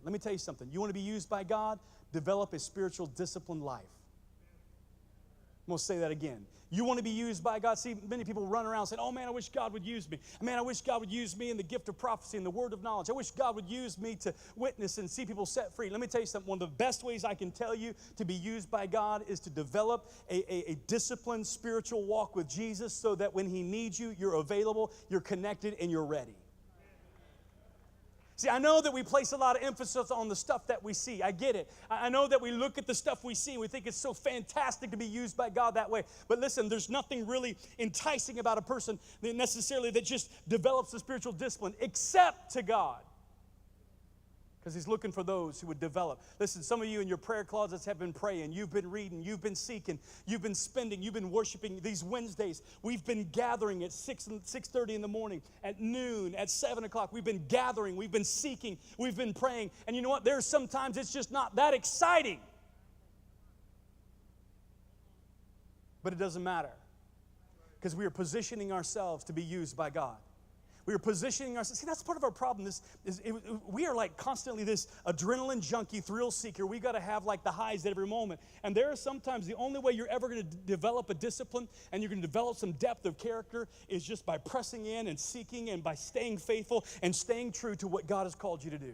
Let me tell you something. You want to be used by God? Develop a spiritual disciplined life. I'm going to say that again. You want to be used by God? See, many people run around saying, oh man, I wish God would use me. Man, I wish God would use me in the gift of prophecy and the word of knowledge. I wish God would use me to witness and see people set free. Let me tell you something. One of the best ways I can tell you to be used by God is to develop a disciplined spiritual walk with Jesus so that when He needs you, you're available, you're connected, and you're ready. See, I know that we place a lot of emphasis on the stuff that we see. I get it. I know that we look at the stuff we see and we think it's so fantastic to be used by God that way. But listen, there's nothing really enticing about a person necessarily that just develops a spiritual discipline except to God. Because He's looking for those who would develop. Listen, some of you in your prayer closets have been praying. You've been reading. You've been seeking. You've been spending. You've been worshiping. These Wednesdays, we've been gathering at 6:30 in the morning, at noon, at 7 o'clock. We've been gathering. We've been seeking. We've been praying. And you know what? There's sometimes it's just not that exciting. But it doesn't matter. Because we are positioning ourselves to be used by God. We are positioning ourselves. See, that's part of our problem. We are like constantly this adrenaline junkie, thrill seeker. We got to have like the highs at every moment. And there are sometimes the only way you're ever going to develop a discipline and you're going to develop some depth of character is just by pressing in and seeking and by staying faithful and staying true to what God has called you to do.